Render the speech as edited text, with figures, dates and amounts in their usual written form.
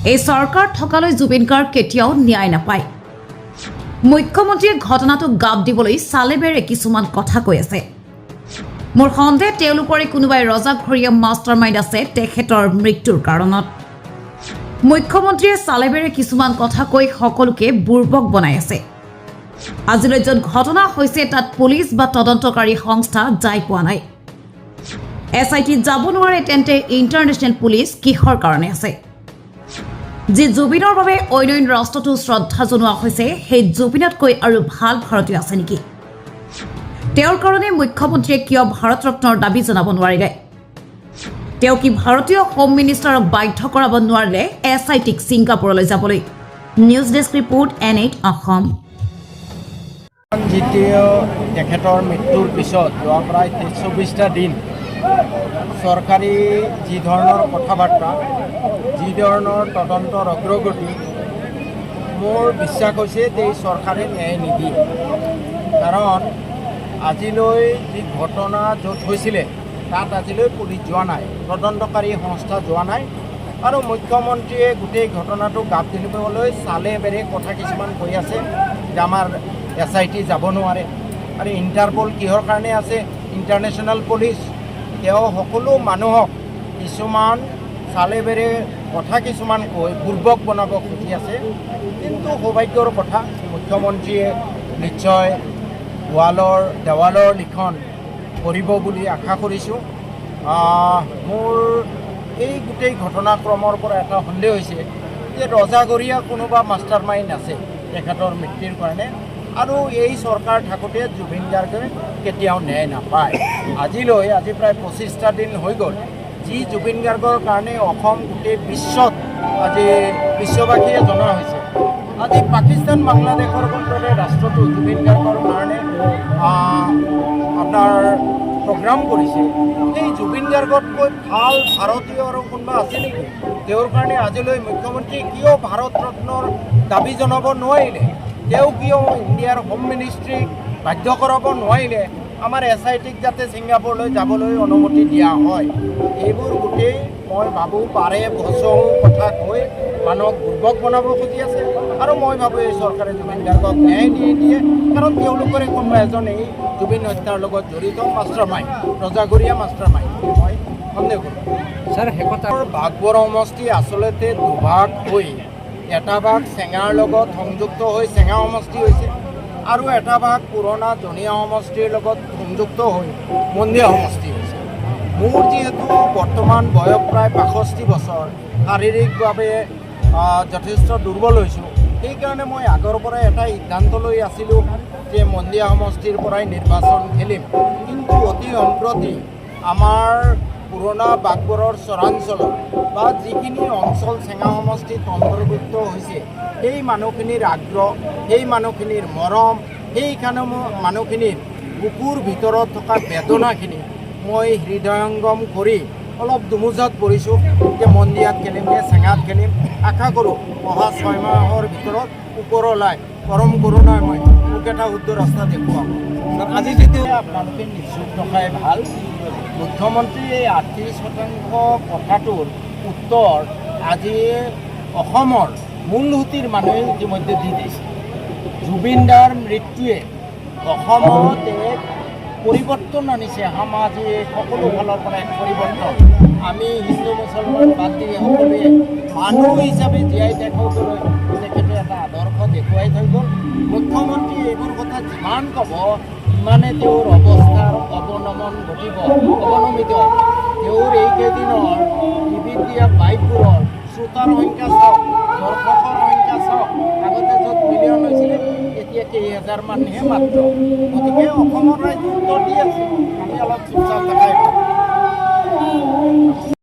এই চৰকাৰ থকালৈ জুবিন গাৰ্গ কেতিয়াও ন্যায় নাপায়। মুখ্যমন্ত্ৰীয়ে ঘটনাটোক গাপ দিবলৈ চালেবেৰে কিছুমান কথা কৈ আছে। মোৰ সন্দেহ তেওঁলোকৰে কোনোবাই ৰজাঘৰীয়া মাষ্টাৰ মাইণ্ড আছে তেখেতৰ মৃত্যুৰ কাৰণত। মুখ্যমন্ত্ৰীয়ে চালেবেৰে কিছুমান কথা কৈ সকলোকে বুৰ্বক বনাই আছে। আজিলৈ য'ত ঘটনা হৈছে তাত পুলিচ বা তদন্তকাৰী সংস্থা যাই পোৱা নাই। SITত যাব নোৱাৰে তেন্তে ইণ্টাৰনেশ্যনেল পুলিচ কিহৰ কাৰণে আছে? যি জুবিনৰ বাবে অন্য ৰাষ্ট্ৰটো শ্ৰদ্ধা জনোৱা হৈছে সেই জুবিনতকৈ আৰু ভাল ভাৰতীয় আছে নেকি? তেওঁৰ কাৰণে মুখ্যমন্ত্ৰীয়ে কিয় ভাৰত ৰত্নৰ দাবী জনাব নোৱাৰিলে? তেওঁ কি ভাৰতীয় হোম মিনিষ্টাৰক বাধ্য কৰাব নোৱাৰিলে SITক ছিংগাপুৰলৈ যাবলৈ? News desk report N8 Assam. যেতিয়া তেখেতৰ মৃত্যুৰ পিছত যোৱা প্ৰায় 24টা দিন চৰকাৰী যি ধৰণৰ কথা বাৰ্তা, যি ধৰণৰ তদন্তৰ অগ্ৰগতি, মোৰ বিশ্বাস হৈছে যে এই চৰকাৰে ন্যায় নিদিয়ে। কাৰণ আজিলৈ যি ঘটনা য'ত হৈছিলে তাত আজিলৈ পুলিচ যোৱা নাই, তদন্তকাৰী সংস্থা যোৱা নাই, আৰু মুখ্যমন্ত্ৰীয়ে গোটেই ঘটনাটো গাপ দিবলৈ চালে বেৰে কথা কিছুমান কৈ আছে যে আমাৰ SIT যাব নোৱাৰে। আৰু ইণ্টাৰপল কিহৰ কাৰণে আছে? International police. তেওঁ সকলো মানুহক কিছুমান চালেবেৰে কথা কিছুমান কৈ বুৰ্বক বনাব খুজি আছে। কিন্তু সৌভাগ্যৰ কথা, মুখ্যমন্ত্ৰীয়ে নিশ্চয় দেৱালৰ লিখন কৰিব বুলি আশা কৰিছোঁ। মোৰ এই গোটেই ঘটনাক্ৰমৰ পৰা এটা সন্দেহ হৈছে যে ৰজাঘৰীয়া কোনোবা মাষ্টাৰ মাইণ্ড আছে তেখেতৰ মৃত্যুৰ কাৰণে, আৰু এই চৰকাৰ থাকোঁতে জুবিন গাৰ্গে কেতিয়াও ন্যায় নাপায়। আজি প্ৰায় 25টা দিন হৈ গ'ল যি জুবিন গাৰ্গৰ কাৰণে অসম গোটেই বিশ্বত আজি বিশ্ববাসীয়ে জনা হৈছে। আজি পাকিস্তান বাংলাদেশৰ দৰে ৰাষ্ট্ৰটো জুবিন গাৰ্গৰ কাৰণে আপোনাৰ প্ৰগ্ৰাম কৰিছে। এই জুবিন গাৰ্গতকৈ ভাল ভাৰতীয় আৰু কোনোবা আছে নেকি? তেওঁৰ কাৰণে আজিলৈ মুখ্যমন্ত্ৰীয়ে কিয় ভাৰত ৰত্নৰ দাবী জনাব নোৱাৰিলে? তেওঁ কিয় ইণ্ডিয়াৰ হোম মিনিষ্ট্ৰীক বাধ্য কৰাব নোৱাৰিলে আমাৰ SITক যাতে ছিংগাপুৰলৈ যাবলৈ অনুমতি দিয়া হয়? এইবোৰ গোটেই মই ভাবোঁ পাৰে বছৰ কথা কৈ মানুহক বুৰ্বক বনাব খুজি আছে। আৰু মই ভাবোঁ এই চৰকাৰে জুবিন গাৰ্গক ন্যায় নিদিয়ে, কাৰণ তেওঁলোকৰে কোনোবা এজন এই জুবিন হত্যাৰ লগত জড়িত মাষ্টাৰ মাইণ্ড, ৰজাঘৰীয়া মাষ্টাৰ মাইণ্ড মই সন্দেহ কৰোঁ। ছাৰ, শেষত বাঘবৰ সমষ্টি আচলতে দুভাগ হৈ এটা ভাগ চেঙাৰ লগত সংযুক্ত হৈ চেঙা সমষ্টি হৈছে, আৰু এটা ভাগ পুৰণা জনীয়া সমষ্টিৰ লগত সংযুক্ত হৈ মন্দিয়া সমষ্টি হৈছে। মোৰ যিহেতু বৰ্তমান বয়স প্ৰায় 65 বছৰ, শাৰীৰিকভাৱে যথেষ্ট দুৰ্বল হৈছোঁ, সেইকাৰণে মই আগৰ পৰাই এটা সিদ্ধান্ত লৈ আছিলোঁ যে মন্দিয়া সমষ্টিৰ পৰাই নিৰ্বাচন খেলিম। কিন্তু অতি সম্প্ৰতি আমাৰ পুৰণা বাঘবৰৰ চৰাঞ্চলত বা যিখিনি অঞ্চল চেঙা সমষ্টিত অন্তৰ্ভুক্ত হৈছে সেই মানুহখিনিৰ আগ্ৰহ, সেই মানুহখিনিৰ মৰম, সেইখানে মানুহখিনিৰ বুকুৰ ভিতৰত থকা বেদনাখিনি মই হৃদয়ংগম কৰি অলপ দুমোজাত পৰিছোঁ যে মন্দিয়াত খেলিম নে চেঙাত খেলিম। আশা কৰোঁ অহা 6 মাহৰ ভিতৰত ওপৰলাই পৰম কৰোণাই মই মোক এটা শুদ্ধ ৰাস্তা দেখুৱাম। আজি যেতিয়া আপোনালোকে নিশ্চয় ৰখাই ভাল। মুখ্যমন্ত্ৰীয়ে এই 38% কথাটোৰ উত্তৰ আজি অসমৰ মূলসুঁতিৰ মানুহে ইতিমধ্যে দি দিছে। জুবিনদাৰ মৃত্যুৱে অসমত এক পৰিৱৰ্তন আনিছে, সামাজিক সকলো ফালৰ পৰা এক পৰিৱৰ্তন। আমি হিন্দু মুছলমান বাদ দি সকলোৱে মানুহ হিচাপে জীয়াই থাকিবলৈ তেখেতে এটা আদৰ্শ দেখুৱাই থৈ গ'ল। মুখ্যমন্ত্ৰীয়ে এইবোৰ কথা যিমান ক'ব সিমানে তেওঁৰ অৱস্থাৰ অৱনমন ঘটিব, অৱনমিত। তেওঁৰ এইকেইদিনৰ টিভিত দিয়া বাইকবোৰৰ শ্ৰোতাৰ সংখ্যা চাওক, দৰ্শকৰ সংখ্যা চাওক। আগতে য'ত মিলিয়ন হৈছিলে এতিয়া কেইহাজাৰ মানহে মাত্ৰ। গতিকে অসমৰ ৰাইজে উত্তৰ দি আছে, আমি অলপ চুপচাপ দেখাই